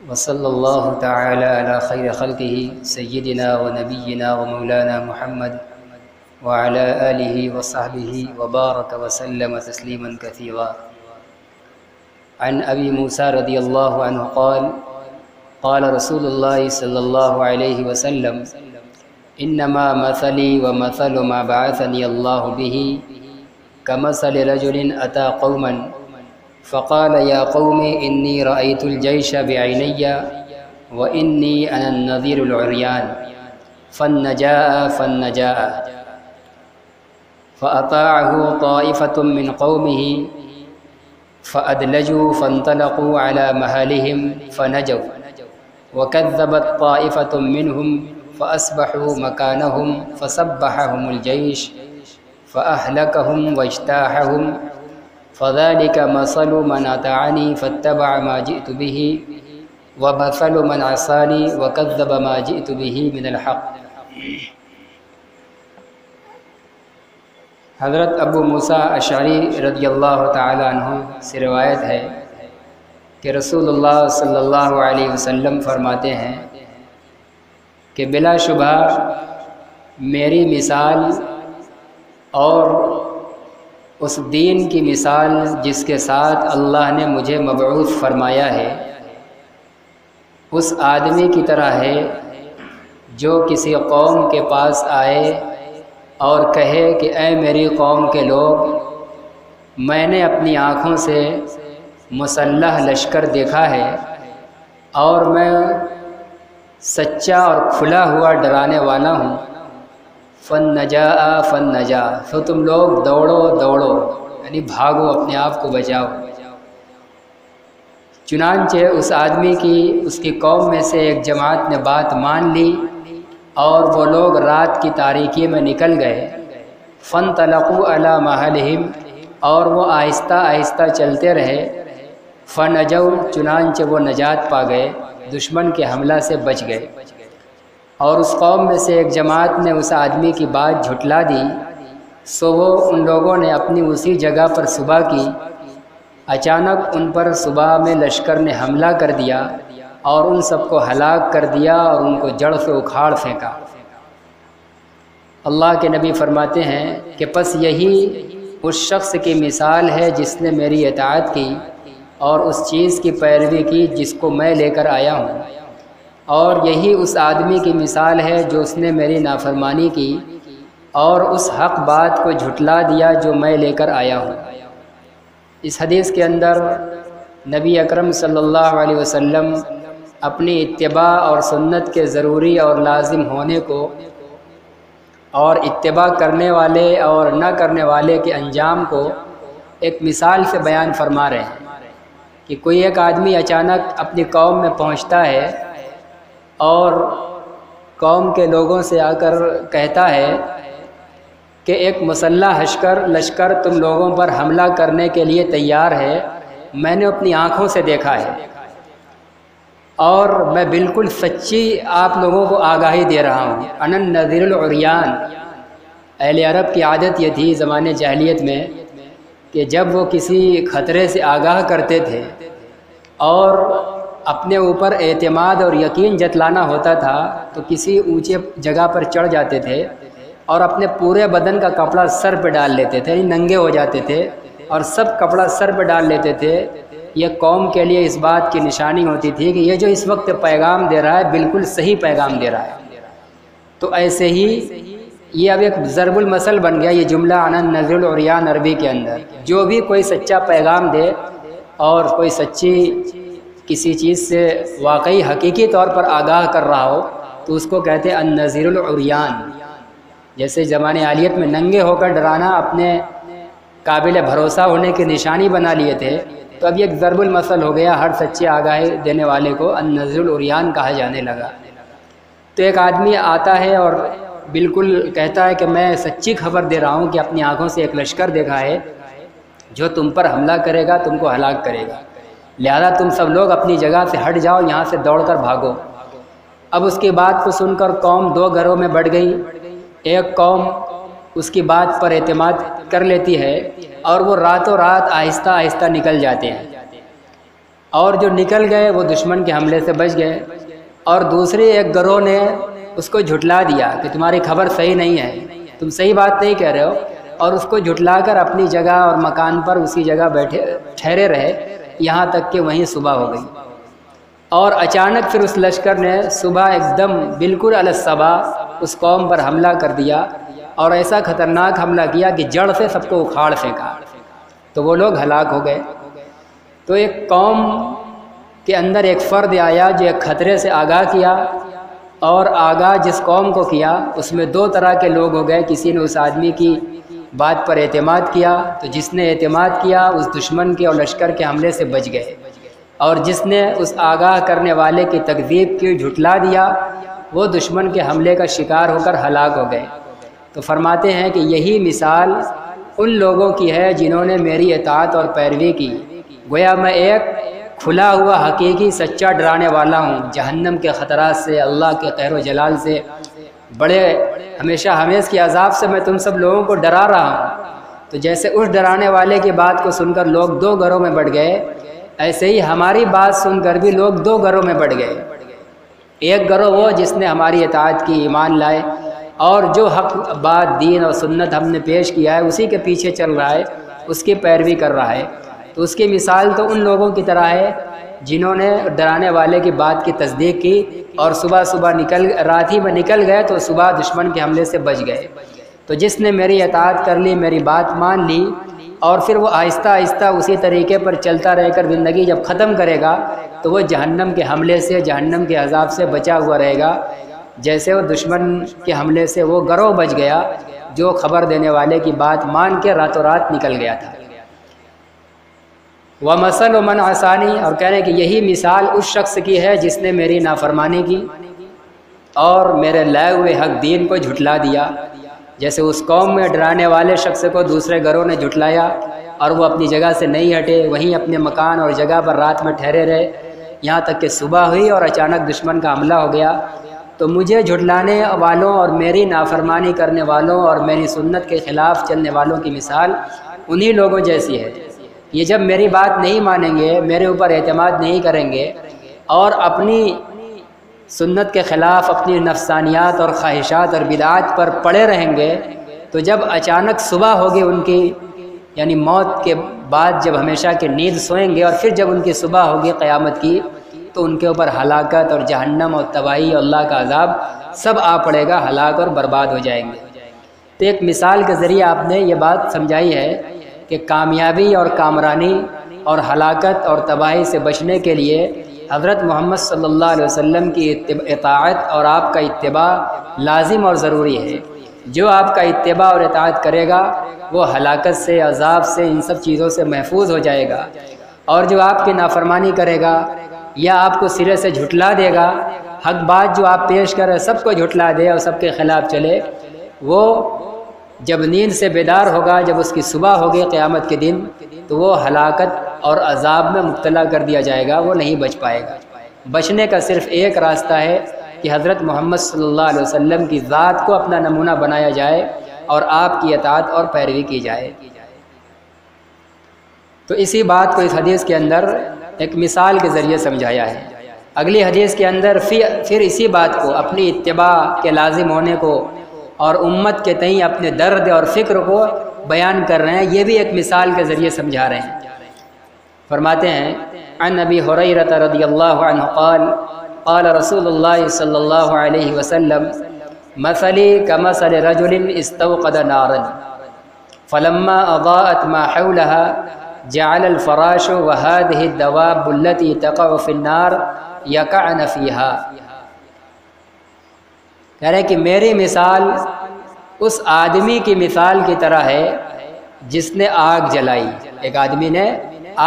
وصلی اللہ تعالی علی خیر خلقہ سیدنا و نبینا و مولانا محمد وعلی آلہ وصحبہ وبارک وسلم تسلیما کثیرا۔ عن ابی موسیٰ رضی اللہ عنہ قال قال رسول اللہ صلی اللہ علیہ وسلم انما مثلی ومثل ما بعثنی اللہ بہ کمثل رجل اتی قوما فقال یا قوم انی رأیت الجیش بعینی وانی انا النذیر العریان فالنجاء فأطاعه طائفة من قومه فأدلجوا فانطلقوا على مهالهم فنجوا وكذبت طائفة منهم فأصبحوا مكانهم فصبحهم الجيش فأهلكهم واجتاحهم فذلك مثل من أطاعني فاتبع ما جئت به ومثل من عصاني وكذب ما جئت به من الحق۔ حضرت ابو موسیٰ اشعری رضی اللہ تعالی عنہ سے روایت ہے کہ رسول اللہ صلی اللہ علیہ وسلم فرماتے ہیں کہ بلا شبہ میری مثال اور اس دین کی مثال جس کے ساتھ اللہ نے مجھے مبعوث فرمایا ہے اس آدمی کی طرح ہے جو کسی قوم کے پاس آئے اور کہے کہ اے میری قوم کے لوگ، میں نے اپنی آنکھوں سے مسلح لشکر دیکھا ہے اور میں سچا اور کھلا ہوا ڈرانے والا ہوں، فن نجا تو تم لوگ دوڑو یعنی بھاگو، اپنے آپ کو بچاؤ۔ چنانچہ اس آدمی کی اس کی قوم میں سے ایک جماعت نے بات مان لی اور وہ لوگ رات کی تاریکی میں نکل گئے، فانطلقوا علی مہلہم، اور وہ آہستہ آہستہ چلتے رہے، فنجوا چنانچہ وہ نجات پا گئے، دشمن کے حملہ سے بچ گئے۔ اور اس قوم میں سے ایک جماعت نے اس آدمی کی بات جھٹلا دی، سو وہ ان لوگوں نے اپنی اسی جگہ پر صبح کی۔ اچانک ان پر صبح میں لشکر نے حملہ کر دیا اور ان سب کو ہلاک کر دیا اور ان کو جڑ سے اکھاڑ پھینکا۔ اللہ کے نبی فرماتے ہیں کہ پس یہی اس شخص کی مثال ہے جس نے میری اطاعت کی اور اس چیز کی پیروی کی جس کو میں لے کر آیا ہوں، اور یہی اس آدمی کی مثال ہے جو اس نے میری نافرمانی کی اور اس حق بات کو جھٹلا دیا جو میں لے کر آیا ہوں۔ اس حدیث کے اندر نبی اکرم صلی اللہ علیہ وسلم اپنی اتباع اور سنت کے ضروری اور لازم ہونے کو اور اتباع کرنے والے اور نہ کرنے والے کے انجام کو ایک مثال سے بیان فرما رہے ہیں کہ کوئی ایک آدمی اچانک اپنی قوم میں پہنچتا ہے اور قوم کے لوگوں سے آ کر کہتا ہے کہ ایک مسلح لشکر تم لوگوں پر حملہ کرنے کے لیے تیار ہے، میں نے اپنی آنکھوں سے دیکھا ہے اور میں بالکل سچی آپ لوگوں کو آگاہی دے رہا ہوں، انا النذیر العریان۔ اہل عرب کی عادت یہ تھی زمانے جاہلیت میں کہ جب وہ کسی خطرے سے آگاہ کرتے تھے اور اپنے اوپر اعتماد اور یقین جتلانا ہوتا تھا تو کسی اونچے جگہ پر چڑھ جاتے تھے اور اپنے پورے بدن کا کپڑا سر پہ ڈال لیتے تھے، ننگے ہو جاتے تھے اور سب کپڑا سر پہ ڈال لیتے تھے۔ یہ قوم کے لیے اس بات کی نشانی ہوتی تھی کہ یہ جو اس وقت پیغام دے رہا ہے بالکل صحیح پیغام دے رہا ہے۔ تو ایسے ہی یہ اب ایک ضرب المثل بن گیا یہ جملہ انا النذیر العریان عربی کے اندر۔ جو بھی کوئی سچا پیغام دے اور کوئی سچی کسی چیز سے واقعی حقیقی طور پر آگاہ کر رہا ہو تو اس کو کہتے ہیں النذیر العریان۔ جیسے زمانے عالیت میں ننگے ہو کر ڈرانا اپنے قابل بھروسہ ہونے کی نشانی بنا لیے تھے، تو اب یہ ایک ضرب المثل ہو گیا، ہر سچے آگاہی دینے والے کو النذیر العریان کہا جانے لگا۔ تو ایک آدمی آتا ہے اور بالکل کہتا ہے کہ میں سچی خبر دے رہا ہوں کہ اپنی آنکھوں سے ایک لشکر دیکھا ہے جو تم پر حملہ کرے گا، تم کو ہلاک کرے گا، لہذا تم سب لوگ اپنی جگہ سے ہٹ جاؤ، یہاں سے دوڑ کر بھاگو۔ اب اس کی بات کو سن کر قوم دو گھروں میں بٹ گئی۔ ایک قوم اس کی بات پر اعتماد کر لیتی ہے اور وہ راتوں رات آہستہ آہستہ نکل جاتے ہیں، اور جو نکل گئے وہ دشمن کے حملے سے بچ گئے، اور دوسری ایک گروہ نے اس کو جھٹلا دیا کہ تمہاری خبر صحیح نہیں ہے، تم صحیح بات نہیں کہہ رہے ہو، اور اس کو جھٹلا کر اپنی جگہ اور مکان پر اسی جگہ ٹھہرے رہے یہاں تک کہ وہیں صبح ہو گئی۔ اور اچانک پھر اس لشکر نے صبح ایک دم بالکل علی الصبح اس قوم پر حملہ کر دیا، اور ایسا خطرناک حملہ کیا کہ جڑ سے سب کو اکھاڑ پھینکا، تو وہ لوگ ہلاک ہو گئے۔ تو ایک قوم کے اندر ایک فرد آیا جو ایک خطرے سے آگاہ کیا، اور آگاہ جس قوم کو کیا اس میں دو طرح کے لوگ ہو گئے۔ کسی نے اس آدمی کی بات پر اعتماد کیا، تو جس نے اعتماد کیا اس دشمن کے اور لشکر کے حملے سے بچ گئے، اور جس نے اس آگاہ کرنے والے کی تکذیب کی، جھٹلا دیا، وہ دشمن کے حملے کا شکار ہو کر ہلاک ہو گئے۔ تو فرماتے ہیں کہ یہی مثال ان لوگوں کی ہے جنہوں نے میری اطاعت اور پیروی کی۔ گویا میں ایک کھلا ہوا حقیقی سچا ڈرانے والا ہوں جہنم کے خطرات سے، اللہ کے قہر و جلال سے، بڑے ہمیشہ ہمیش کے عذاب سے میں تم سب لوگوں کو ڈرا رہا ہوں۔ تو جیسے اس ڈرانے والے کی بات کو سن کر لوگ دو گروہ میں بٹ گئے، ایسے ہی ہماری بات سن کر بھی لوگ دو گروہ میں بٹ گئے۔ ایک گروہ وہ جس نے ہماری اطاعت کی، ایمان لائے، اور جو حق بات دین اور سنت ہم نے پیش کیا ہے اسی کے پیچھے چل رہا ہے، اس کی پیروی کر رہا ہے۔ تو اس کی مثال تو ان لوگوں کی طرح ہے جنہوں نے ڈرانے والے کی بات کی تصدیق کی، اور صبح رات ہی میں نکل گئے تو صبح دشمن کے حملے سے بچ گئے۔ تو جس نے میری اطاعت کر لی، میری بات مان لی، اور پھر وہ آہستہ آہستہ اسی طریقے پر چلتا رہ کر زندگی جب ختم کرے گا تو وہ جہنم کے حملے سے، جہنم کے عذاب سے بچا ہوا رہے گا، جیسے وہ دشمن کے حملے سے وہ گروہ بچ گیا جو خبر دینے والے کی بات مان کے راتوں رات نکل گیا تھا۔ وَمَثَلُ مَنْ عَصَانِي، اور کہہ رہے ہیں کہ یہی مثال اس شخص کی ہے جس نے میری نافرمانی کی اور میرے لائے ہوئے حق دین کو جھٹلا دیا۔ جیسے اس قوم میں ڈرانے والے شخص کو دوسرے گروہ نے جھٹلایا اور وہ اپنی جگہ سے نہیں ہٹے، وہیں اپنے مکان اور جگہ پر رات میں ٹھہرے رہے یہاں تک کہ صبح ہوئی اور اچانک دشمن کا حملہ ہو گیا۔ تو مجھے جھٹلانے والوں اور میری نافرمانی کرنے والوں اور میری سنت کے خلاف چلنے والوں کی مثال انہی لوگوں جیسی ہے۔ یہ جب میری بات نہیں مانیں گے، میرے اوپر اعتماد نہیں کریں گے، اور اپنی سنت کے خلاف اپنی نفسانیات اور خواہشات اور بدعات پر پڑے رہیں گے، تو جب اچانک صبح ہوگی ان کی، یعنی موت کے بعد جب ہمیشہ کی نیند سوئیں گے، اور پھر جب ان کی صبح ہوگی قیامت کی، تو ان کے اوپر ہلاکت اور جہنم اور تباہی اور اللہ کا عذاب سب آ پڑے گا، ہلاک اور برباد ہو جائیں گے۔ تو ایک مثال کے ذریعے آپ نے یہ بات سمجھائی ہے کہ کامیابی اور کامرانی اور ہلاکت اور تباہی سے بچنے کے لیے حضرت محمد صلی اللہ علیہ وسلم کی اطاعت اور آپ کا اتباع لازم اور ضروری ہے۔ جو آپ کا اتباع اور اطاعت کرے گا وہ ہلاکت سے، عذاب سے، ان سب چیزوں سے محفوظ ہو جائے گا، اور جو آپ کی نافرمانی کرے گا یا آپ کو سرے سے جھٹلا دے گا، حق بات جو آپ پیش کریں سب کو جھٹلا دے اور سب کے خلاف چلے، وہ جب نیند سے بیدار ہوگا، جب اس کی صبح ہوگی قیامت کے دن، تو وہ ہلاکت اور عذاب میں مبتلا کر دیا جائے گا، وہ نہیں بچ پائے گا۔ بچنے کا صرف ایک راستہ ہے کہ حضرت محمد صلی اللہ علیہ وسلم کی ذات کو اپنا نمونہ بنایا جائے اور آپ کی اطاعت اور پیروی کی جائے۔ تو اسی بات کو اس حدیث کے اندر ایک مثال کے ذریعے سمجھایا ہے۔ اگلی حدیث کے اندر پھر اسی بات کو، اپنی اتباع کے لازم ہونے کو اور امت کے تئیں اپنے درد اور فکر کو بیان کر رہے ہیں، یہ بھی ایک مثال کے ذریعے سمجھا رہے ہیں۔ فرماتے ہیں عن ابی ہریرہ رضی اللہ عنہ قال قال رسول اللہ صلی اللہ علیہ وسلم مثلی کمثل رجل استوقد نارا فلما اضاءت ما حولها جعل الفراش وهذه الدواب التي تقع في النار يقعن فيها۔ کہہ رہے کہ میری مثال اس آدمی کی مثال کی طرح ہے جس نے آگ جلائی۔ ایک آدمی نے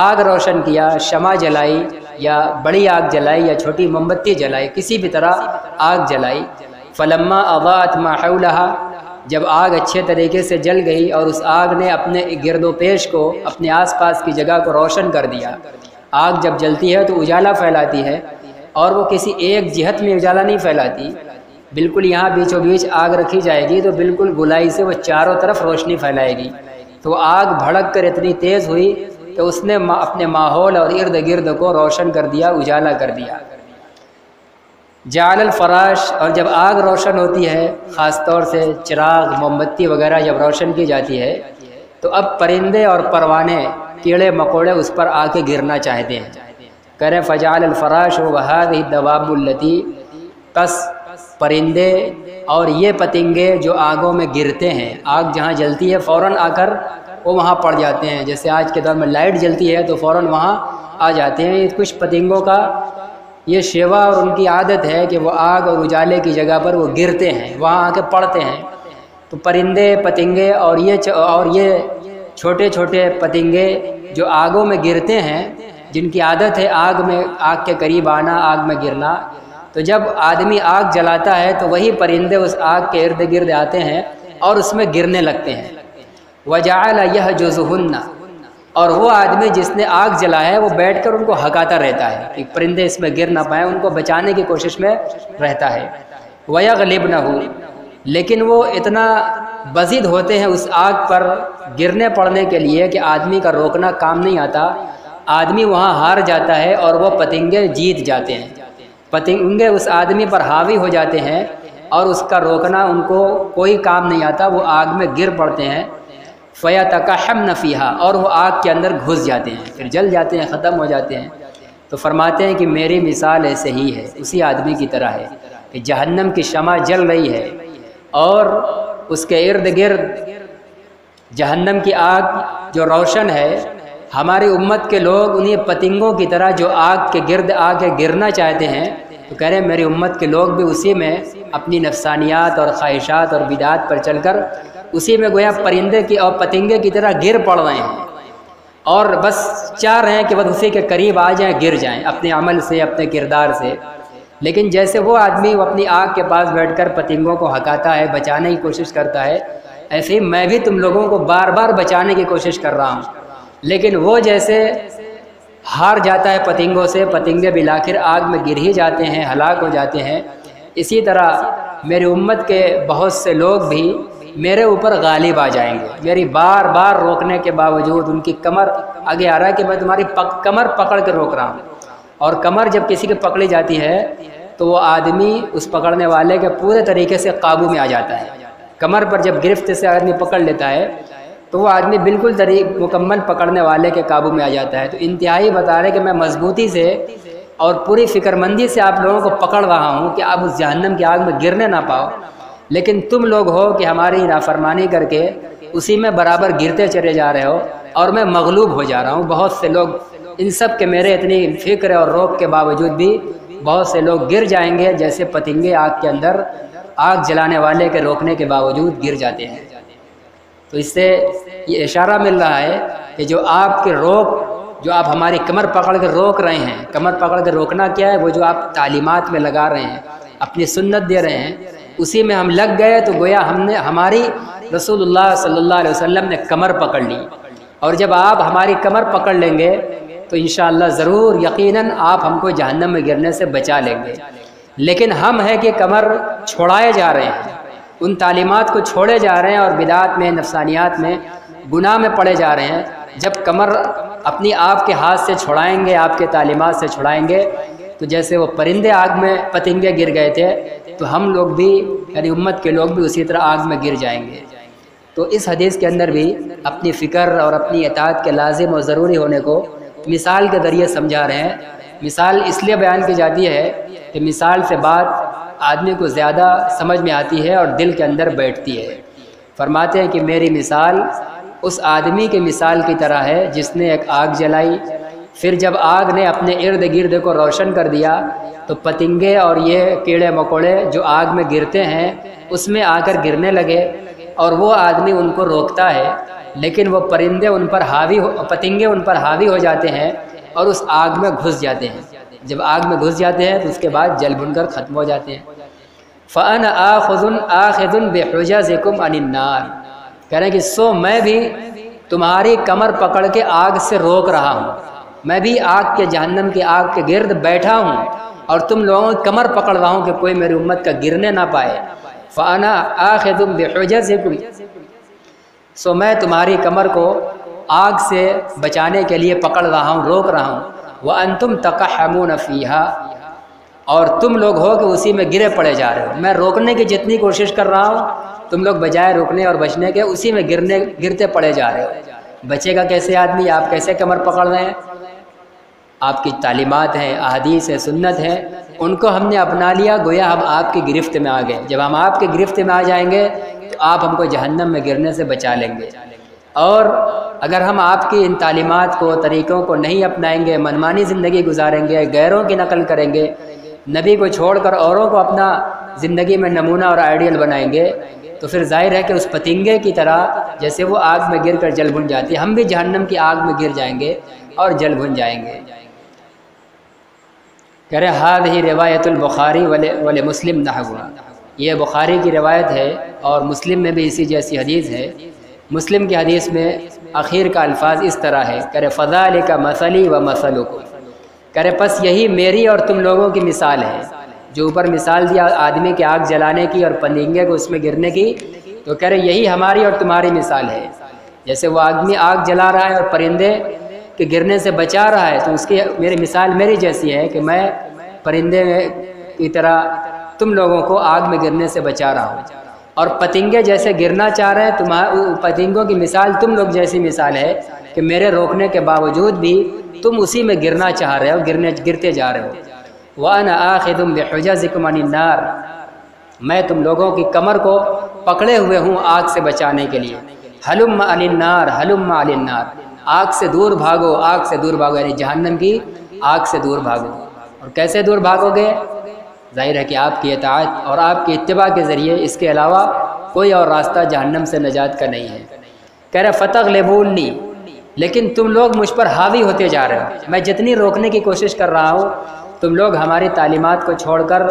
آگ روشن کیا، شمع جلائی یا بڑی آگ جلائی یا چھوٹی موم بتی جلائی، کسی بھی طرح آگ جلائی۔ فلما اضاءت ما حولها، جب آگ اچھے طریقے سے جل گئی اور اس آگ نے اپنے گرد و پیش کو، اپنے آس پاس کی جگہ کو روشن کر دیا۔ آگ جب جلتی ہے تو اجالا پھیلاتی ہے، اور وہ کسی ایک جہت میں اجالا نہیں پھیلاتی، بالکل یہاں بیچوں بیچ آگ رکھی جائے گی تو بالکل گولائی سے وہ چاروں طرف روشنی پھیلائے گی۔ تو آگ بھڑک کر اتنی تیز ہوئی کہ اس نے اپنے ماحول اور ارد گرد کو روشن کر دیا، اجالا کر دیا۔ جعل الفراش، اور جب آگ روشن ہوتی ہے، خاص طور سے چراغ موم بتی وغیرہ جب روشن کی جاتی ہے، تو اب پرندے اور پروانے، کیڑے مکوڑے اس پر آ کے گرنا چاہتے ہیں۔ کریں فجعل الفراش وهذه الدواب التي، پس پرندے اور یہ پتنگے جو آگوں میں گرتے ہیں، آگ جہاں جلتی ہے فوراً آ کر وہ وہاں پڑ جاتے ہیں، جیسے آج کے دور میں لائٹ جلتی ہے تو فوراً وہاں آ جاتے ہیں۔ کچھ پتنگوں کا یہ شیوا اور ان کی عادت ہے کہ وہ آگ اور اجالے کی جگہ پر وہ گرتے ہیں، وہاں آ کے پڑتے ہیں۔ تو پرندے پتنگے اور یہ چھوٹے چھوٹے پتنگے جو آگوں میں گرتے ہیں، جن کی عادت ہے آگ کے قریب آنا، آگ میں گرنا، تو جب آدمی آگ جلاتا ہے تو وہی پرندے اس آگ کے ارد گرد آتے ہیں اور اس میں گرنے لگتے ہیں۔ وجعل يهجزهن، اور وہ آدمی جس نے آگ جلا ہے وہ بیٹھ کر ان کو ہکاتا رہتا ہے کہ پرندے اس میں گر نہ پائیں، ان کو بچانے کی کوشش میں رہتا ہے۔ وَيَغْلِبْنَهُ، لیکن وہ اتنا بزد ہوتے ہیں اس آگ پر گرنے پڑنے کے لیے کہ آدمی کا روکنا کام نہیں آتا، آدمی وہاں ہار جاتا ہے اور وہ پتنگے جیت جاتے ہیں۔ پتنگے اس آدمی پر حاوی ہو جاتے ہیں اور اس کا روکنا ان کو کوئی کام نہیں آتا، وہ آگ میں گر پڑتے ہیں۔ فَيَتَكَحَّمْنَ فِيهَا، اور وہ آگ کے اندر گھس جاتے ہیں، پھر جل جاتے ہیں، ختم ہو جاتے ہیں۔ تو فرماتے ہیں کہ میری مثال ایسے ہی ہے، اسی آدمی کی طرح ہے کہ جہنم کی شمع جل رہی ہے اور اس کے ارد گرد جہنم کی آگ جو روشن ہے، ہماری امت کے لوگ انہیں پتنگوں کی طرح جو آگ کے گرد آ کے گرنا چاہتے ہیں، تو کہہ رہے ہیں میری امت کے لوگ بھی اسی میں اپنی نفسانیات اور خواہشات اور بدعات پر چل کر اسی میں گویا پرندے کی اور پتنگے کی طرح گر پڑ رہے ہیں، اور بس چاہ رہے ہیں کہ بس اسی کے قریب آ جائیں، گر جائیں اپنے عمل سے، اپنے کردار سے۔ لیکن جیسے وہ آدمی وہ اپنی آگ کے پاس بیٹھ کر پتنگوں کو ہکاتا ہے، بچانے کی کوشش کرتا ہے، ایسے ہی میں بھی تم لوگوں کو بار بار بچانے کی کوشش کر رہا ہوں، لیکن وہ جیسے ہار جاتا ہے پتنگوں سے، پتنگے بالآخر آگ میں گر ہی جاتے ہیں، ہلاک ہو جاتے ہیں، اسی طرح میری امت کے بہت سے لوگ بھی میرے اوپر غالب آ جائیں گے۔ میری بار بار روکنے کے باوجود ان کی کمر آگے آ رہا ہے کہ میں تمہاری کمر پکڑ کے روک رہا ہوں، اور کمر جب کسی کی پکڑی جاتی ہے تو وہ آدمی اس پکڑنے والے کے پورے طریقے سے قابو میں آ جاتا ہے۔ کمر پر جب گرفت سے آدمی پکڑ لیتا ہے تو وہ آدمی بالکل مکمل پکڑنے والے کے قابو میں آ جاتا ہے۔ تو انتہائی بتا رہے کہ میں مضبوطی سے اور پوری فکر مندی سے آپ لوگوں کو پکڑ رہا ہوں کہ آپ اس جہنم کی آگ میں گرنے نہ پاؤ، لیکن تم لوگ ہو کہ ہماری نافرمانی کر کے اسی میں برابر گرتے چلے جا رہے ہو اور میں مغلوب ہو جا رہا ہوں۔ بہت سے لوگ ان سب کے میرے اتنی فکر اور روک کے باوجود بھی بہت سے لوگ گر جائیں گے، جیسے پتنگے آگ کے اندر آگ جلانے والے کے روکنے کے باوجود گر جاتے ہیں۔ تو اس سے یہ اشارہ مل رہا ہے کہ جو آپ کے جو آپ ہماری کمر پکڑ کے روک رہے ہیں، کمر پکڑ کے روکنا کیا ہے؟ وہ جو آپ تعلیمات میں لگا رہے ہیں، اپنی سنت دے رہے ہیں، اسی میں ہم لگ گئے تو گویا ہماری رسول اللہ صلی اللہ علیہ وسلم نے کمر پکڑ لی، اور جب آپ ہماری کمر پکڑ لیں گے تو انشاءاللہ ضرور یقیناً آپ ہم کو جہنم میں گرنے سے بچا لیں گے۔ لیکن ہم ہے کہ کمر چھوڑائے جا رہے ہیں، ان تعلیمات کو چھوڑے جا رہے ہیں اور بدعات میں، نفسانیات میں، گناہ میں پڑے جا رہے ہیں۔ جب کمر اپنی آپ کے ہاتھ سے چھڑائیں گے، آپ کے تعلیمات سے چھڑائیں گے، تو جیسے وہ پرندے آگ میں پتنگے گر گئے تھے تو ہم لوگ بھی، یعنی امت کے لوگ بھی اسی طرح آگ میں گر جائیں گے۔ تو اس حدیث کے اندر بھی اپنی فکر اور اپنی اطاعت کے لازم اور ضروری ہونے کو مثال کے ذریعے سمجھا رہے ہیں۔ مثال اس لیے بیان کی جاتی ہے کہ مثال سے بات آدمی کو زیادہ سمجھ میں آتی ہے اور دل کے اندر بیٹھتی ہے۔ فرماتے ہیں کہ میری مثال اس آدمی کے مثال کی طرح ہے جس نے ایک آگ جلائی، پھر جب آگ نے اپنے ارد گرد کو روشن کر دیا تو پتنگے اور یہ کیڑے مکوڑے جو آگ میں گرتے ہیں اس میں آ کر گرنے لگے، اور وہ آدمی ان کو روکتا ہے، لیکن وہ پتنگے ان پر حاوی ہو جاتے ہیں اور اس آگ میں گھس جاتے ہیں۔ جب آگ میں گھس جاتے ہیں تو اس کے بعد جل بھن کر ختم ہو جاتے ہیں۔ فَأَنَا آخِذٌ بِحُجَزِكُمْ عَنِ النَّارِ، کہہ رہے ہیں کہ سو میں بھی تمہاری کمر پکڑ کے آگ سے روک رہا ہوں، میں بھی آگ کے جہنم کی آگ کے گرد بیٹھا ہوں اور تم لوگوں کی کمر پکڑ رہا ہوں کہ کوئی میری امت کا گرنے نہ پائے۔ فَأَنَا آخِذٌ بِحُجَزِكُمْ، سو میں تمہاری کمر کو آگ سے بچانے کے لیے پکڑ رہا ہوں، روک رہا ہوں۔ وَأَنْتُمْ تَقَحَّمُونَ فِيهَا، اور تم لوگ ہو کہ اسی میں گرے پڑے جا رہے ہو۔ میں روکنے کی جتنی کوشش کر رہا ہوں، تم لوگ بجائے روکنے اور بچنے کے اسی میں گرتے پڑے جا رہے ہو۔ بچے گا کیسے آدمی؟ آپ کیسے کمر پکڑ رہے ہیں؟ آپ کی تعلیمات ہیں، احادیث ہے، سنت ہے، ان کو ہم نے اپنا لیا، گویا ہم آپ کی گرفت میں آ گئے۔ جب ہم آپ کی گرفت میں آ جائیں گے تو آپ ہم کو جہنم میں گرنے سے بچا لیں گے۔ اور اگر ہم آپ کی ان تعلیمات کو، طریقوں کو نہیں اپنائیں گے، منمانی زندگی گزاریں گے، غیروں کی نقل کریں گے، نبی کو چھوڑ کر اوروں کو اپنا زندگی میں نمونہ اور آئیڈیل بنائیں گے، تو پھر ظاہر ہے کہ اس پتنگے کی طرح جیسے وہ آگ میں گر کر جل بھن جاتی ہے، ہم بھی جہنم کی آگ میں گر جائیں گے اور جل بھن جائیں گے۔ کہہ رہے ہذہ روایت البخاری ولمسلم نحوہا، یہ بخاری کی روایت ہے اور مسلم میں بھی اسی جیسی حدیث ہے۔ مسلم کی حدیث میں اخیر کا الفاظ اس طرح ہے، کہہ رہے فذالک مثلی و مثلکم، کہہ رہے پس یہی میری اور تم لوگوں کی مثال ہے۔ جو اوپر مثال دیا آدمی کے آگ جلانے کی اور پتنگے کو اس میں گرنے کی، تو کہہ رہے یہی ہماری اور تمہاری مثال ہے۔ جیسے وہ آدمی آگ جلا رہا ہے اور پرندے کے گرنے سے بچا رہا ہے، تو اس کی میری مثال میری جیسی ہے کہ میں پرندے کی طرح تم لوگوں کو آگ میں گرنے سے بچا رہا ہوں، اور پتنگے جیسے گرنا چاہ رہے ہیں، پتنگوں کی مثال تم لوگ جیسی مثال ہے کہ میرے روکنے کے باوجود بھی تم اسی میں گرنا چاہ رہے ہو، گرتے جا رہے ہو۔ وَأَنَا آخِذٌ بِحُجَزِكُمْ عَنِ النَّارِ، میں تم لوگوں کی کمر کو پکڑے ہوئے ہوں آگ سے بچانے کے لیے۔ ہلم علی النار، ہلم علی النار، آگ سے دور بھاگو، آگ سے دور بھاگو، یعنی جہنم کی آگ سے دور بھاگو۔ اور کیسے دور بھاگو گے؟ ظاہر ہے کہ آپ کی اطاعت اور آپ کی اتباع کے ذریعے، اس کے علاوہ کوئی اور راستہ جہنم سے نجات کا نہیں ہے۔ کہہ رہے فتغلبونی، لیکن تم لوگ مجھ پر حاوی ہوتے جا رہے ہو۔ میں جتنی روکنے کی کوشش کر رہا ہوں، تم لوگ ہماری تعلیمات کو چھوڑ کر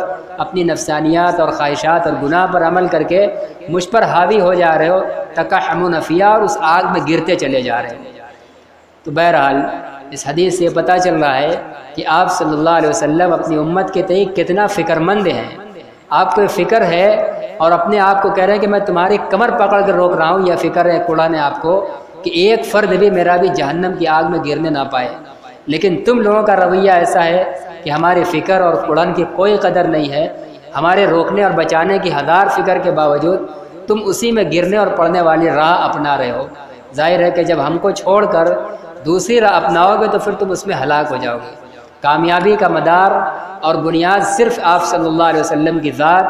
اپنی نفسانیات اور خواہشات اور گناہ پر عمل کر کے مجھ پر حاوی ہو جا رہے ہو، تقحمون فیہا، اور اس آگ میں گرتے چلے جا رہے ہو۔ تو بہرحال اس حدیث سے پتہ چل رہا ہے کہ آپ صلی اللہ علیہ وسلم اپنی امت کے تئیں کتنا فکر مند ہیں۔ آپ کو فکر ہے اور اپنے آپ کو کہہ رہے ہیں کہ میں تمہاری کمر پکڑ کر روک رہا ہوں۔ یہ فکر ہے قرآن آپ کو کہ ایک فرد بھی میرا بھی جہنم کی آگ میں گرنے نہ پائے۔ لیکن تم لوگوں کا رویہ ایسا ہے کہ ہماری فکر اور قرآن کی کوئی قدر نہیں ہے۔ ہمارے روکنے اور بچانے کی ہزار فکر کے باوجود تم اسی میں گرنے اور پڑنے والی راہ اپنا رہے ہو۔ ظاہر ہے کہ جب ہم کو چھوڑ کر دوسری راہ اپناؤ گے تو پھر تم اس میں ہلاک ہو جاؤ گے۔ کامیابی کا مدار اور بنیاد صرف آپ صلی اللہ علیہ وسلم کی ذات،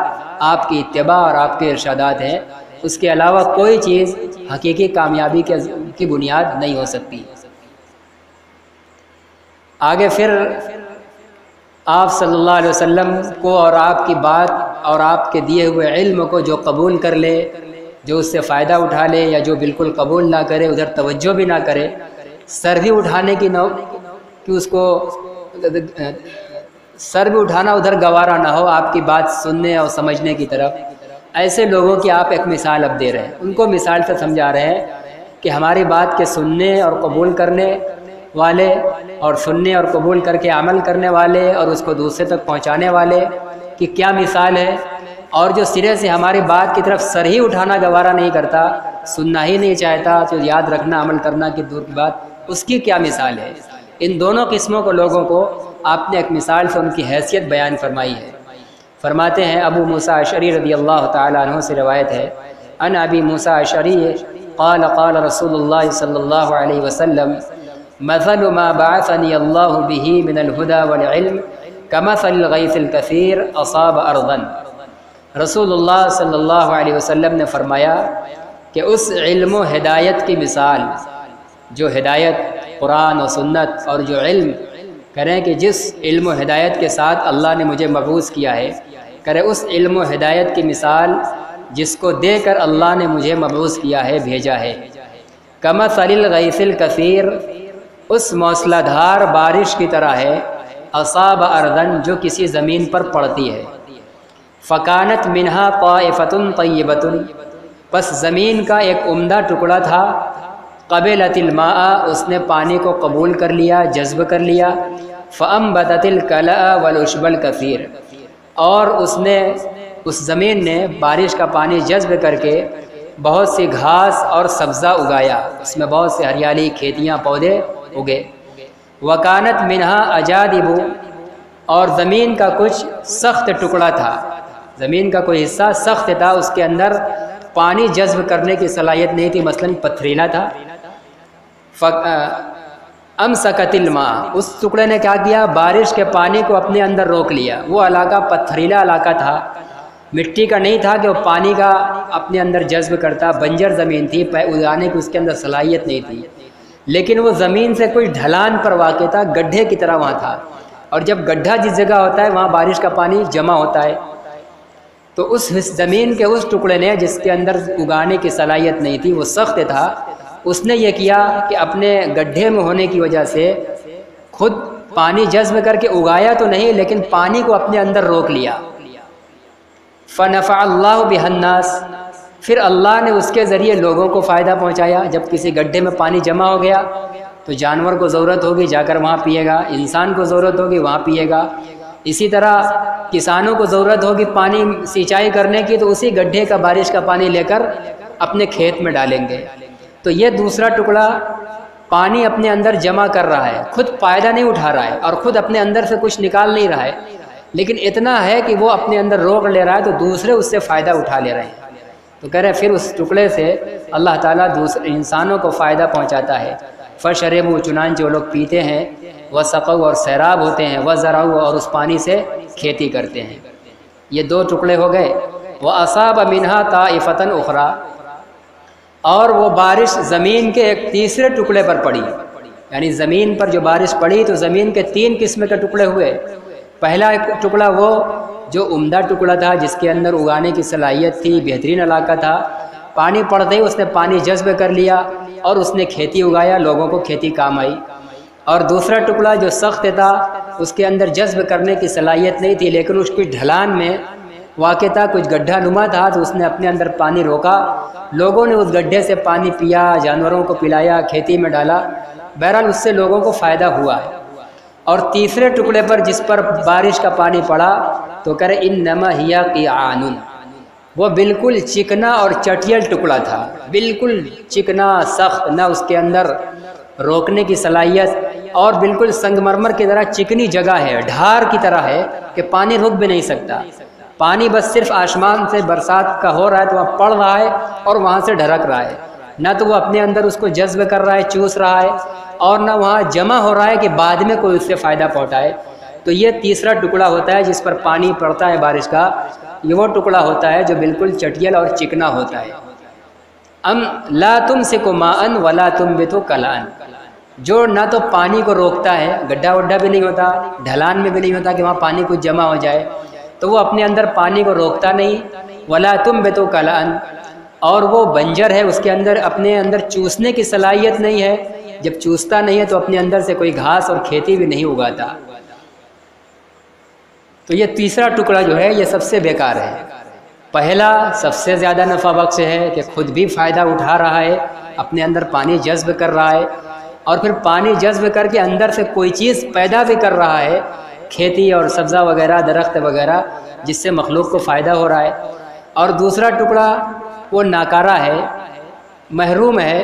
آپ کی اتباع اور آپ کے ارشادات ہیں۔ اس کے علاوہ کوئی چیز حقیقی کامیابی کی بنیاد نہیں ہو سکتی۔ آگے پھر آپ صلی اللہ علیہ وسلم کو اور آپ کی بات اور آپ کے دیے ہوئے علم کو جو قبول کر لے، جو اس سے فائدہ اٹھا لے، یا جو بالکل قبول نہ کرے، ادھر توجہ بھی نہ کرے، سر بھی اٹھانے کی نہ کہ اس کو سر بھی اٹھانا ادھر گوارا نہ ہو آپ کی بات سننے اور سمجھنے کی طرف، ایسے لوگوں کی آپ ایک مثال اب دے رہے ہیں۔ ان کو مثال سے سمجھا رہے ہیں کہ ہماری بات کے سننے اور قبول کرنے والے، اور سننے اور قبول کر کے عمل کرنے والے اور اس کو دوسرے تک پہنچانے والے کی کیا مثال ہے، اور جو سرے سے ہماری بات کی طرف سر ہی اٹھانا گوارا نہیں کرتا، سننا ہی نہیں چاہتا، تو یاد رکھنا عمل کرنا کی دور کی بات، اس کی کیا مثال ہے۔ ان دونوں قسموں کو لوگوں کو آپ نے ایک مثال سے ان کی حیثیت بیان فرمائی ہے۔ فرماتے ہیں ابو موسیٰ اشعری رضی اللہ تعالیٰ عنہ سے روایت ہے، ان ابی موسیٰ اشعری قال قال رسول اللہ صلی اللہ علیہ وسلم مثل ما بعثني الله به من الهدى والعلم كمثل الغيث الكثير اصاب ارضا۔ رسول اللہ صلی اللہ علیہ وسلم نے فرمایا کہ اس علم و ہدایت کی مثال، جو ہدایت قرآن و سنت اور جو علم کریں کہ جس علم و ہدایت کے ساتھ اللہ نے مجھے مبعوث کیا ہے، کرے اس علم و ہدایت کی مثال جس کو دے کر اللہ نے مجھے مبعوث کیا ہے، بھیجا ہے، کمثل الغیث الکثیر، اس موسلا دھار بارش کی طرح ہے، اصاب ارضن، جو کسی زمین پر پڑتی ہے، فکانت منہا طائفۃ طیبۃ، پس زمین کا ایک عمدہ ٹکڑا تھا، قبلت الماء، اس نے پانی کو قبول کر لیا، جذب کر لیا، فانبتت الکلأ والعشب الکثیر، اور اس زمین نے بارش کا پانی جذب کر کے بہت سی گھاس اور سبزہ اگایا، اس میں بہت سے ہریالی کھیتیاں پودے اگے۔ وکانت منہا اجادب، اور زمین کا کچھ سخت ٹکڑا تھا، زمین کا کوئی حصہ سخت تھا، اس کے اندر پانی جذب کرنے کی صلاحیت نہیں تھی، مثلا پتھریلا تھا۔ امسکت الماء، اس ٹکڑے نے کیا کیا، بارش کے پانی کو اپنے اندر روک لیا۔ وہ علاقہ پتھریلا علاقہ تھا، مٹی کا نہیں تھا کہ وہ پانی کا اپنے اندر جذب کرتا، بنجر زمین تھی، اگانے کی اس کے اندر صلاحیت نہیں تھی، لیکن وہ زمین سے کچھ ڈھلان پر واقع تھا، گڈھے کی طرح وہاں تھا، اور جب گڈھا جس جگہ ہوتا ہے وہاں بارش کا پانی جمع ہوتا ہے۔ تو اس زمین کے اس ٹکڑے نے جس کے اندر اگانے کی صلاحیت نہیں تھی، وہ سخت تھا، اس نے یہ کیا کہ اپنے گڈھے میں ہونے کی وجہ سے خود پانی جذب کر کے اگایا تو نہیں، لیکن پانی کو اپنے اندر روک لیا۔ فنفع اللہ بہ الناس، پھر اللہ نے اس کے ذریعے لوگوں کو فائدہ پہنچایا۔ جب کسی گڈھے میں پانی جمع ہو گیا تو جانور کو ضرورت ہوگی جا کر وہاں پیے گا، انسان کو ضرورت ہوگی وہاں پیے گا، اسی طرح کسانوں کو ضرورت ہوگی پانی سینچائی کرنے کی، تو اسی گڈھے کا بارش کا پانی لے کر اپنے کھیت میں ڈالیں گے۔ تو یہ دوسرا ٹکڑا پانی اپنے اندر جمع کر رہا ہے، خود فائدہ نہیں اٹھا رہا ہے اور خود اپنے اندر سے کچھ نکال نہیں رہا ہے، لیکن اتنا ہے کہ وہ اپنے اندر روک لے رہا ہے تو دوسرے اس سے فائدہ اٹھا لے رہے ہیں۔ تو کہہ رہے پھر اس ٹکڑے سے اللہ تعالیٰ دوسرے انسانوں کو فائدہ پہنچاتا ہے۔ فشربوا، چنانچہ وہ لوگ پیتے ہیں، وسقوا، اور سیراب ہوتے ہیں، وزرعوا، اور اس پانی سے کھیتی کرتے ہیں۔ یہ دو ٹکڑے ہو گئے۔ وأصاب منها طائفة أخرى، اور وہ بارش زمین کے ایک تیسرے ٹکڑے پر پڑی، یعنی زمین پر جو بارش پڑی تو زمین کے 3 قسم کے ٹکڑے ہوئے۔ پہلا ایک ٹکڑا وہ جو عمدہ ٹکڑا تھا، جس کے اندر اگانے کی صلاحیت تھی، بہترین علاقہ تھا، پانی پڑتے ہی اس نے پانی جذب کر لیا اور اس نے کھیتی اگایا، لوگوں کو کھیتی کام آئی۔ اور دوسرا ٹکڑا جو سخت تھا، اس کے اندر جذب کرنے کی صلاحیت نہیں تھی، لیکن اس کی ڈھلان میں واقع تھا، کچھ گڈھا نما تھا، تو اس نے اپنے اندر پانی روکا، لوگوں نے اس گڈھے سے پانی پیا، جانوروں کو پلایا، کھیتی میں ڈالا، بہرحال اس سے لوگوں کو فائدہ ہوا ہے۔ اور تیسرے ٹکڑے پر جس پر بارش کا پانی پڑا تو کرے انما ہی قیعان، وہ بالکل چکنا اور چٹیل ٹکڑا تھا، بالکل چکنا سخت، نہ اس کے اندر روکنے کی صلاحیت، اور بالکل سنگ مرمر کی طرح چکنی جگہ ہے، ڈھار کی طرح ہے کہ پانی رک بھی نہیں سکتا، پانی بس صرف آسمان سے برسات کا ہو رہا ہے تو وہاں پڑ رہا ہے اور وہاں سے ڈھرک رہا ہے، نہ تو وہ اپنے اندر اس کو جذب کر رہا ہے، چوس رہا ہے، اور نہ وہاں جمع ہو رہا ہے کہ بعد میں کوئی اس سے فائدہ پہنچائے۔ تو یہ تیسرا ٹکڑا ہوتا ہے جس پر پانی پڑتا ہے بارش کا، یہ وہ ٹکڑا ہوتا ہے جو بالکل چٹیل اور چکنا ہوتا ہے۔ ام لا تمسک ماء ولا تنبت کلاء، جو نہ تو پانی کو روکتا ہے، گڈھا وڈھا بھی نہیں ہوتا، ڈھلان میں بھی نہیں ہوتا کہ وہاں پانی کچھ جمع ہو جائے، تو وہ اپنے اندر پانی کو روکتا نہیں، ولا تنبت کلاء، اور وہ بنجر ہے، اس کے اندر اپنے اندر چوسنے کی صلاحیت نہیں ہے، جب چوستا نہیں ہے تو اپنے اندر سے کوئی گھاس اور کھیتی بھی نہیں اگاتا۔ تو یہ تیسرا ٹکڑا جو ہے یہ سب سے بیکار ہے۔ پہلا سب سے زیادہ نفع بخش ہے کہ خود بھی فائدہ اٹھا رہا ہے، اپنے اندر پانی جذب کر رہا ہے، اور پھر پانی جذب کر کے اندر سے کوئی چیز پیدا بھی کر رہا ہے، کھیتی اور سبزہ وغیرہ، درخت وغیرہ، جس سے مخلوق کو فائدہ ہو رہا ہے۔ اور دوسرا ٹکڑا وہ ناکارہ ہے، محروم ہے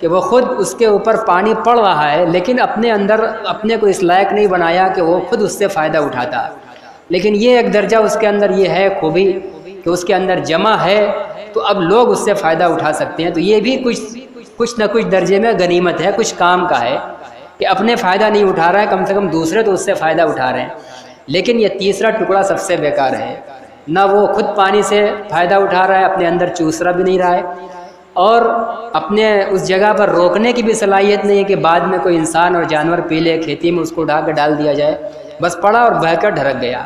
کہ وہ خود اس کے اوپر پانی پڑ رہا ہے، لیکن اپنے اندر اپنے کو اس لائق نہیں بنایا کہ وہ خود اس سے فائدہ اٹھاتا، لیکن یہ ایک درجہ اس کے اندر یہ ہے خوبی کہ اس کے اندر جمع ہے تو اب لوگ اس سے فائدہ اٹھا سکتے ہیں۔ تو یہ بھی کچھ نہ کچھ درجے میں غنیمت ہے، کچھ کام کا ہے کہ اپنے فائدہ نہیں اٹھا رہا ہے، کم سے کم دوسرے تو اس سے فائدہ اٹھا رہے ہیں۔ لیکن یہ تیسرا ٹکڑا سب سے بیکار ہے، نہ وہ خود پانی سے فائدہ اٹھا رہا ہے، اپنے اندر چوس رہا بھی نہیں رہا ہے، اور اپنے اس جگہ پر روکنے کی بھی صلاحیت نہیں ہے کہ بعد میں کوئی انسان اور جانور پی لے، کھیتی میں اس کو اٹھا کے ڈال دیا جائے، بس پڑا اور بہہ کر ڈھرک گیا۔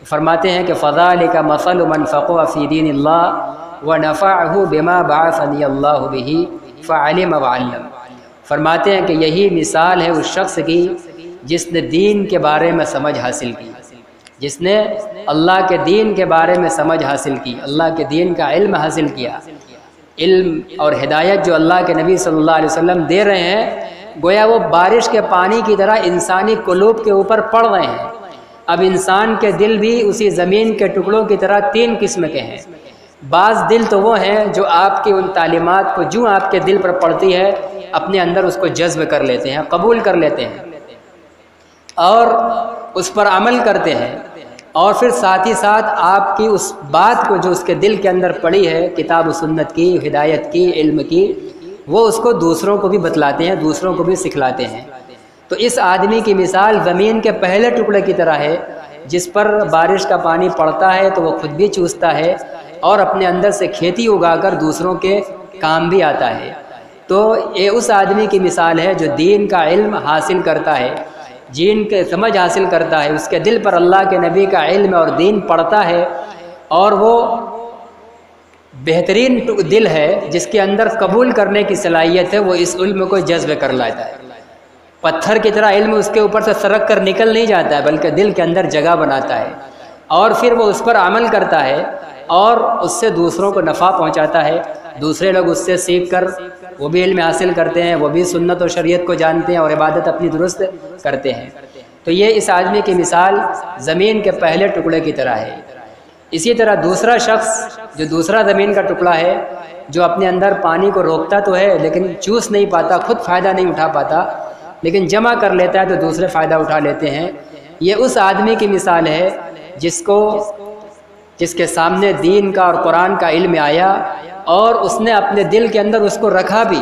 فرماتے ہیں کہ فذلک مثل من فقہ فی دین اللہ ونفعہ بما بعثنی اللہ بہ فعلم وعلم۔ فرماتے ہیں کہ یہی مثال ہے اس شخص کی جس نے دین کے بارے میں سمجھ حاصل کی، جس نے اللہ کے دین کے بارے میں سمجھ حاصل کی، اللہ کے دین کا علم حاصل کیا۔ علم اور ہدایت جو اللہ کے نبی صلی اللہ علیہ وسلم دے رہے ہیں، گویا وہ بارش کے پانی کی طرح انسانی قلوب کے اوپر پڑ رہے ہیں۔ اب انسان کے دل بھی اسی زمین کے ٹکڑوں کی طرح 3 قسم کے ہیں، بعض دل تو وہ ہیں جو آپ کی ان تعلیمات کو جو آپ کے دل پر پڑتی ہے اپنے اندر اس کو جذب کر لیتے ہیں، قبول کر لیتے ہیں اور اس پر عمل کرتے ہیں، اور پھر ساتھ ہی ساتھ آپ کی اس بات کو جو اس کے دل کے اندر پڑی ہے کتاب و سنت کی، ہدایت کی، علم کی، وہ اس کو دوسروں کو بھی بتلاتے ہیں، دوسروں کو بھی سکھلاتے ہیں۔ تو اس آدمی کی مثال زمین کے پہلے ٹکڑے کی طرح ہے جس پر بارش کا پانی پڑتا ہے تو وہ خود بھی چوستا ہے اور اپنے اندر سے کھیتی اگا کر دوسروں کے کام بھی آتا ہے۔ تو یہ اس آدمی کی مثال ہے جو دین کا علم حاصل کرتا ہے، دین کے سمجھ حاصل کرتا ہے، اس کے دل پر اللہ کے نبی کا علم اور دین پڑتا ہے، اور وہ بہترین دل ہے جس کے اندر قبول کرنے کی صلاحیت ہے، وہ اس علم کو جذب کر لیتا ہے۔ پتھر کی طرح علم اس کے اوپر سے سرک کر نکل نہیں جاتا ہے بلکہ دل کے اندر جگہ بناتا ہے، اور پھر وہ اس پر عمل کرتا ہے اور اس سے دوسروں کو نفع پہنچاتا ہے۔ دوسرے لوگ اس سے سیکھ کر وہ بھی علم حاصل کرتے ہیں، وہ بھی سنت و شریعت کو جانتے ہیں اور عبادت اپنی درست کرتے ہیں۔ تو یہ اس آدمی کی مثال زمین کے پہلے ٹکڑے کی طرح ہے۔ اسی طرح دوسرا شخص جو دوسرا زمین کا ٹکڑا ہے، جو اپنے اندر پانی کو روکتا تو ہے لیکن چوس نہیں پاتا، خود فائدہ نہیں اٹھا پاتا، لیکن جمع کر لیتا ہے تو دوسرے فائدہ اٹھا لیتے ہیں، یہ اس آدمی کی مثال ہے جس کے سامنے دین کا اور قرآن کا علم آیا اور اس نے اپنے دل کے اندر اس کو رکھا بھی،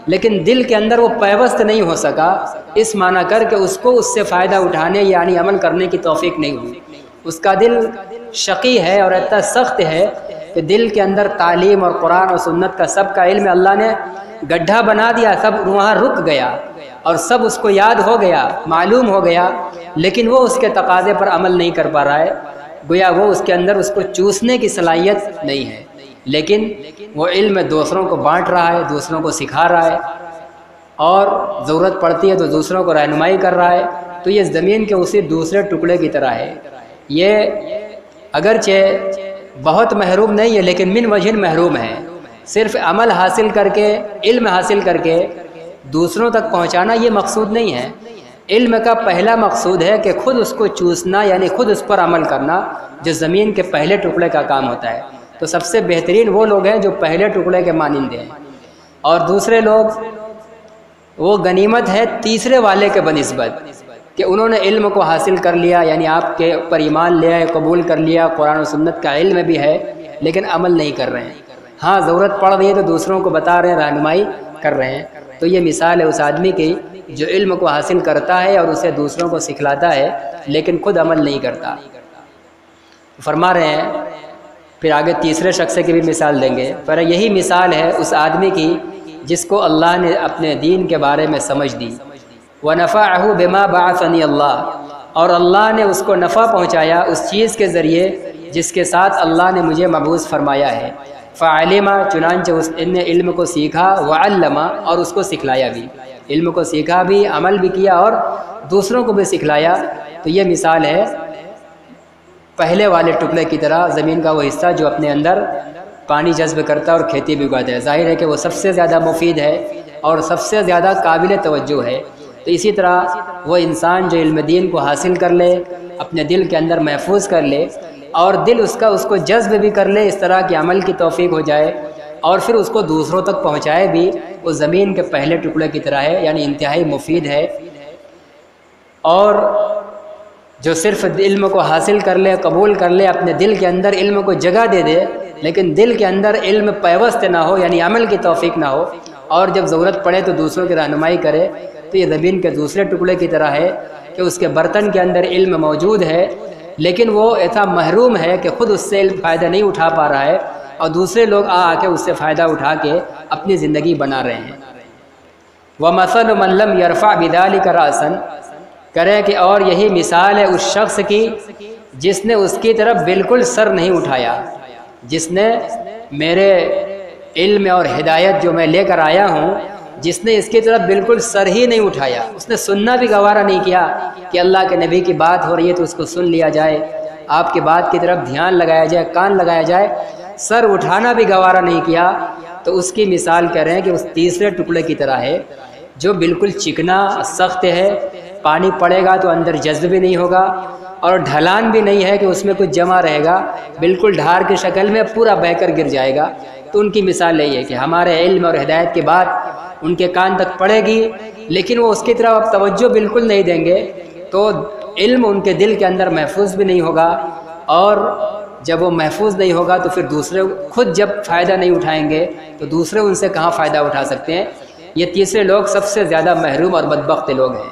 لیکن دل کے اندر وہ پیوست نہیں ہو سکا، اس معنی کر کے اس کو اس سے فائدہ اٹھانے یعنی عمل کرنے کی توفیق نہیں ہوئی۔ اس کا دل شقی ہے اور اتنا سخت ہے کہ دل کے اندر تعلیم اور قرآن اور سنت کا سب کا علم اللہ نے گڈھا بنا دیا، سب وہاں رک گیا اور سب اس کو یاد ہو گیا، معلوم ہو گیا، لیکن وہ اس کے تقاضے پر عمل نہیں کر پا رہا ہے، گویا وہ اس کے اندر اس کو چوسنے کی صلاحیت نہیں ہے، لیکن وہ علم دوسروں کو بانٹ رہا ہے، دوسروں کو سکھا رہا ہے، اور ضرورت پڑتی ہے تو دوسروں کو رہنمائی کر رہا ہے۔ تو یہ زمین کے اسی دوسرے ٹکڑے کی طرح ہے۔ یہ اگرچہ بہت محروم نہیں ہے لیکن من وجہ محروم ہے۔ صرف عمل حاصل کر کے، علم حاصل کر کے دوسروں تک پہنچانا یہ مقصود نہیں ہے۔ علم کا پہلا مقصود ہے کہ خود اس کو چوسنا یعنی خود اس پر عمل کرنا، جو زمین کے پہلے ٹکڑے کا کام ہوتا ہے۔ تو سب سے بہترین وہ لوگ ہیں جو پہلے ٹکڑے کے مانندے ہیں، اور دوسرے لوگ وہ غنیمت ہے تیسرے والے کے بنسبت کہ انہوں نے علم کو حاصل کر لیا، یعنی آپ کے اوپر ایمان لے آئے، قبول کر لیا، قرآن و سنت کا علم بھی ہے لیکن عمل نہیں کر رہے ہیں۔ ہاں ضرورت پڑ رہی ہے تو دوسروں کو بتا رہے ہیں، رہنمائی کر رہے ہیں۔ تو یہ مثال ہے اس آدمی کی جو علم کو حاصل کرتا ہے اور اسے دوسروں کو سکھلاتا ہے لیکن خود عمل نہیں کرتا۔ فرما رہے ہیں پھر آگے تیسرے شخص کی بھی مثال دیں گے، پر یہی مثال ہے اس آدمی کی جس کو اللہ نے اپنے دین کے بارے میں سمجھ دی۔ وَنَفَعَهُ بِمَا بَعَثَنِي اللَّهُ، اور اللہ نے اس کو نفع پہنچایا اس چیز کے ذریعے جس کے ساتھ اللہ نے مجھے مبعوث فرمایا ہے۔ فَعَلِمَ، چنانچہ اس نے علم کو سیکھا، وَعَلَّمَ، اور اس کو سکھلایا بھی، علم کو سیکھا بھی، عمل بھی کیا اور دوسروں کو بھی سکھلایا۔ تو یہ مثال ہے پہلے والے ٹکڑے کی طرح، زمین کا وہ حصہ جو اپنے اندر پانی جذب کرتا ہے اور کھیتی بھی اگاتا ہے۔ ظاہر ہے کہ وہ سب سے زیادہ مفید ہے اور سب سے زیادہ قابل توجہ ہے۔ تو اسی طرح وہ انسان جو علم دین کو حاصل کر لے، اپنے دل کے اندر محفوظ کر لے اور دل اس کو جذب بھی کر لے، اس طرح کے عمل کی توفیق ہو جائے اور پھر اس کو دوسروں تک پہنچائے بھی، وہ زمین کے پہلے ٹکڑے کی طرح ہے، یعنی انتہائی مفید ہے۔ اور جو صرف علم کو حاصل کر لے، قبول کر لے، اپنے دل کے اندر علم کو جگہ دے دے لیکن دل کے اندر علم پیوست نہ ہو، یعنی عمل کی توفیق نہ ہو، اور جب ضرورت پڑے تو دوسروں کی رہنمائی کرے، تو یہ زمین کے دوسرے ٹکڑے کی طرح ہے کہ اس کے برتن کے اندر علم موجود ہے لیکن وہ ایسا محروم ہے کہ خود اس سے علم فائدہ نہیں اٹھا پا رہا ہے اور دوسرے لوگ آ کے اس سے فائدہ اٹھا کے اپنی زندگی بنا رہے ہیں۔ وَمَثَلُ مَن لَّمْ يَرْفَعْ بِذَلِكَ رَأْسًا، کرے کہ اور یہی مثال ہے اس شخص کی جس نے اس کی طرف بالکل سر نہیں اٹھایا، جس نے میرے علم اور ہدایت جو میں لے کر آیا ہوں، جس نے اس کی طرف بالکل سر ہی نہیں اٹھایا، اس نے سننا بھی گوارا نہیں کیا کہ اللہ کے نبی کی بات ہو رہی ہے تو اس کو سن لیا جائے، آپ کی بات کی طرف دھیان لگایا جائے، کان لگایا جائے، سر اٹھانا بھی گوارا نہیں کیا، تو اس کی مثال کہہ رہے ہیں کہ اس تیسرے ٹکڑے کی طرح ہے جو بالکل چکنا سخت ہے، پانی پڑے گا تو اندر جذب بھی نہیں ہوگا اور ڈھلان بھی نہیں ہے کہ اس میں کچھ جمع رہے گا، بالکل ڈھار کی شکل میں پورا بہہ کر گر جائے گا۔ تو ان کی مثال یہی ہے کہ ہمارے علم اور ہدایت کی بات ان کے کان تک پڑے گی، لیکن وہ اس کی طرف اب توجہ بالکل نہیں دیں گے، تو علم ان کے دل کے اندر محفوظ بھی نہیں ہوگا، اور جب وہ محفوظ نہیں ہوگا تو پھر دوسرے خود جب فائدہ نہیں اٹھائیں گے تو دوسرے ان سے کہاں فائدہ اٹھا سکتے ہیں۔ یہ تیسرے لوگ سب سے زیادہ محروم اور بدبخت لوگ ہیں،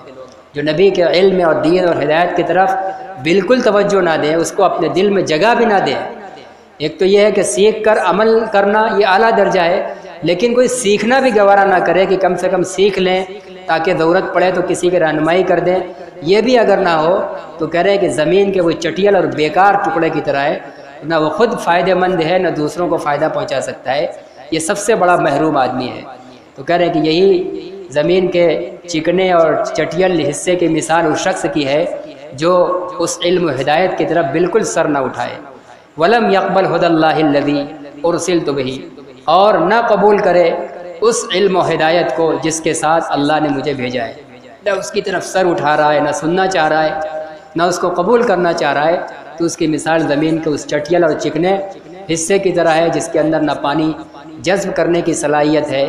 جو نبی کے علم اور دین اور ہدایت کی طرف بالکل توجہ نہ دیں، اس کو اپنے دل میں جگہ بھی نہ دیں۔ ایک تو یہ ہے کہ سیکھ کر عمل کرنا یہ اعلیٰ درجہ ہے، لیکن کوئی سیکھنا بھی گوارا نہ کرے کہ کم سے کم سیکھ لیں تاکہ ضرورت پڑے تو کسی کی رہنمائی کر دیں، یہ بھی اگر نہ ہو تو کہہ رہے ہیں کہ زمین کے وہ چٹیل اور بیکار ٹکڑے کی طرح ہے، نہ وہ خود فائدہ مند ہے نہ دوسروں کو فائدہ پہنچا سکتا ہے، یہ سب سے بڑا محروم آدمی ہے۔ تو کہہ رہے ہیں کہ یہی زمین کے چکنے اور چٹیل حصے کی مثال اس شخص کی ہے جو اس علم و ہدایت کی طرف بالکل سر نہ اٹھائے۔ وَلَمْ يَقْبَلْ هُدَى اللَّهِ الَّذِي أُرْسِلْتُ بِهِ، اور نہ قبول کرے اس علم و ہدایت کو جس کے ساتھ اللہ نے مجھے بھیجا ہے، نہ اس کی طرف سر اٹھا رہا ہے، نہ سننا چاہ رہا ہے، نہ اس کو قبول کرنا چاہ رہا ہے، تو اس کی مثال زمین کے اس چٹیل اور چکنے حصے کی طرح ہے جس کے اندر نہ پانی جذب کرنے کی صلاحیت ہے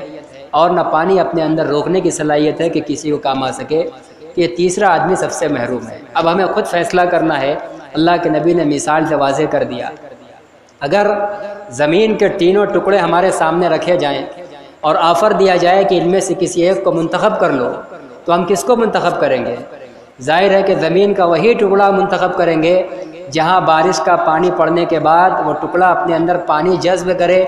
اور نہ پانی اپنے اندر روکنے کی صلاحیت ہے کہ کسی کو کام آ سکے۔ یہ تیسرا آدمی سب سے محروم ہے۔ اب ہمیں خود فیصلہ کرنا ہے، اللہ کے نبی نے مثال سے واضح کر دیا، اگر زمین کے تینوں ٹکڑے ہمارے سامنے رکھے جائیں اور آفر دیا جائے کہ ان میں سے کسی ایک کو منتخب کر لو، تو ہم کس کو منتخب کریں گے؟ ظاہر ہے کہ زمین کا وہی ٹکڑا منتخب کریں گے جہاں بارش کا پانی پڑنے کے بعد وہ ٹکڑا اپنے اندر پانی جذب کرے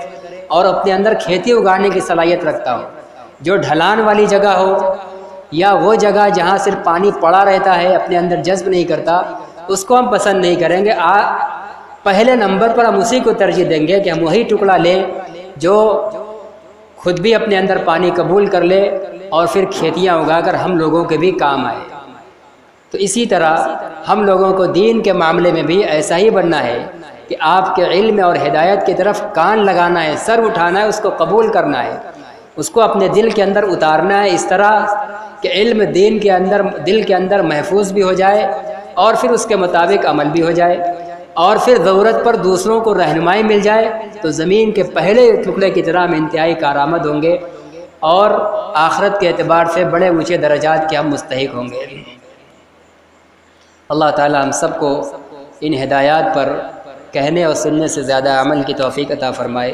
اور اپنے اندر کھیتی اگانے کی صلاحیت رکھتا ہو۔ جو ڈھلان والی جگہ ہو یا وہ جگہ جہاں صرف پانی پڑا رہتا ہے اپنے اندر جذب نہیں کرتا، اس کو ہم پسند نہیں کریں گے۔ پہلے نمبر پر ہم اسی کو ترجیح دیں گے کہ ہم وہی ٹکڑا لیں جو خود بھی اپنے اندر پانی قبول کر لے اور پھر کھیتیاں اگا کر ہم لوگوں کے بھی کام آئے۔ تو اسی طرح ہم لوگوں کو دین کے معاملے میں بھی ایسا ہی بننا ہے کہ آپ کے علم اور ہدایت کی طرف کان لگانا ہے، سر اٹھانا ہے، اس کو قبول کرنا ہے، اس کو اپنے دل کے اندر اتارنا ہے، اس طرح کہ علم دین کے اندر دل کے اندر محفوظ بھی ہو جائے اور پھر اس کے مطابق عمل بھی ہو جائے، اور پھر ضرورت پر دوسروں کو رہنمائی مل جائے تو زمین کے پہلے ٹکڑے کی طرح ہم انتہائی کارآمد ہوں گے اور آخرت کے اعتبار سے بڑے اونچے درجات کے ہم مستحق ہوں گے۔ اللہ تعالی ہم سب کو ان ہدایات پر کہنے اور سننے سے زیادہ عمل کی توفیق عطا فرمائے۔